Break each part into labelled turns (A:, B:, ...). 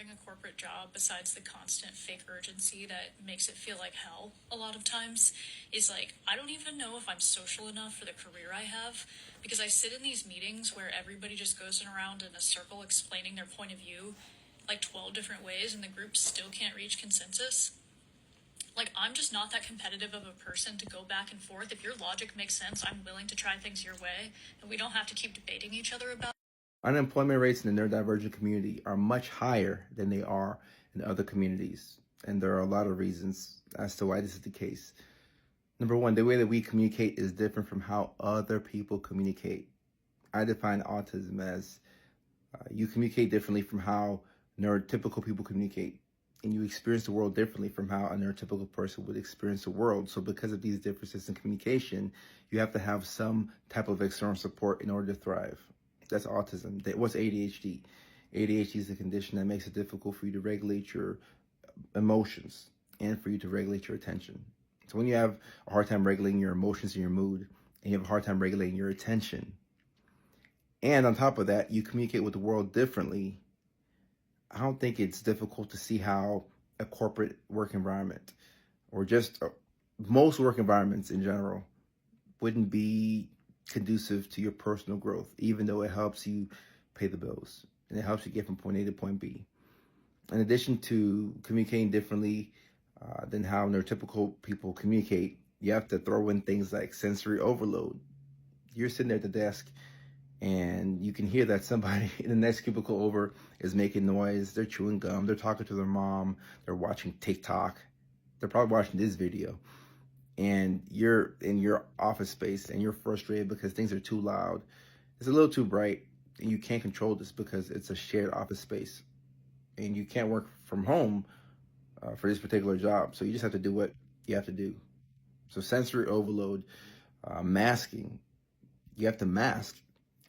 A: having a corporate job, besides the constant fake urgency that makes it feel like hell a lot of times, is like, I don't even know if I'm social enough for the career I have, because I sit in these meetings where everybody just goes around in a circle explaining their point of view like 12 different ways, and the group still can't reach consensus. Like, I'm just not that competitive of a person to go back and forth. If your logic makes sense, I'm willing to try things your way, and we don't have to keep debating each other about.
B: Unemployment rates in the neurodivergent community are much higher than they are in other communities. And there are a lot of reasons as to why this is the case. Number one, the way that we communicate is different from how other people communicate. I define autism as you communicate differently from how neurotypical people communicate. And you experience the world differently from how a neurotypical person would experience the world. So because of these differences in communication, you have to have some type of external support in order to thrive. That's autism. What's ADHD? ADHD is a condition that makes it difficult for you to regulate your emotions and for you to regulate your attention. So when you have a hard time regulating your emotions and your mood, and you have a hard time regulating your attention, and on top of that, you communicate with the world differently, I don't think it's difficult to see how a corporate work environment, or just most work environments in general, wouldn't be conducive to your personal growth, even though it helps you pay the bills and it helps you get from point A to point B. In addition to communicating differently than how neurotypical people communicate, you have to throw in things like sensory overload. You're sitting there at the desk and you can hear that somebody in the next cubicle over is making noise. They're chewing gum. They're talking to their mom. They're watching TikTok. They're probably watching this video. And you're in your office space and you're frustrated because things are too loud. It's a little too bright and you can't control this because it's a shared office space. And you can't work from home for this particular job. So you just have to do what you have to do. So sensory overload, masking. You have to mask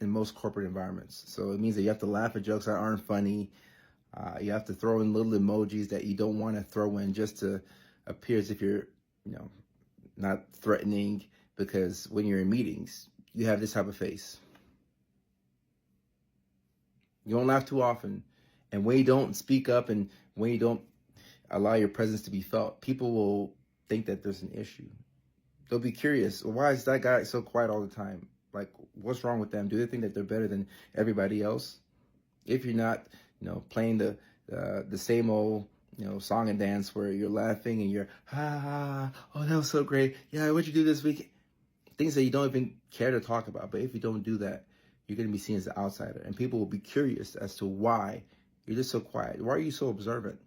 B: in most corporate environments. So it means that you have to laugh at jokes that aren't funny. You have to throw in little emojis that you don't want to throw in just to appear as if you're, not threatening, because when you're in meetings, you have this type of face. You don't laugh too often. And when you don't speak up and when you don't allow your presence to be felt, people will think that there's an issue. They'll be curious. Well, why is that guy so quiet all the time? Like, what's wrong with them? Do they think that they're better than everybody else? If you're not, playing the same old, song and dance where you're laughing and you're, oh, that was so great. Yeah, what'd you do this week? Things that you don't even care to talk about. But if you don't do that, you're going to be seen as an outsider. And people will be curious as to why you're just so quiet. Why are you so observant?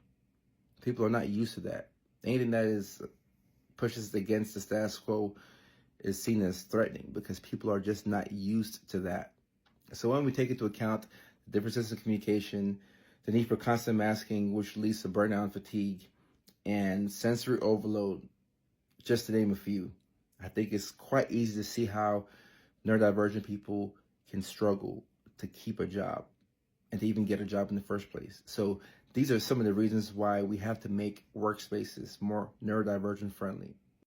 B: People are not used to that. Anything that pushes against the status quo is seen as threatening because people are just not used to that. So when we take into account the differences in communication, the need for constant masking, which leads to burnout and fatigue, and sensory overload, just to name a few, I think it's quite easy to see how neurodivergent people can struggle to keep a job and to even get a job in the first place. So these are some of the reasons why we have to make workspaces more neurodivergent friendly.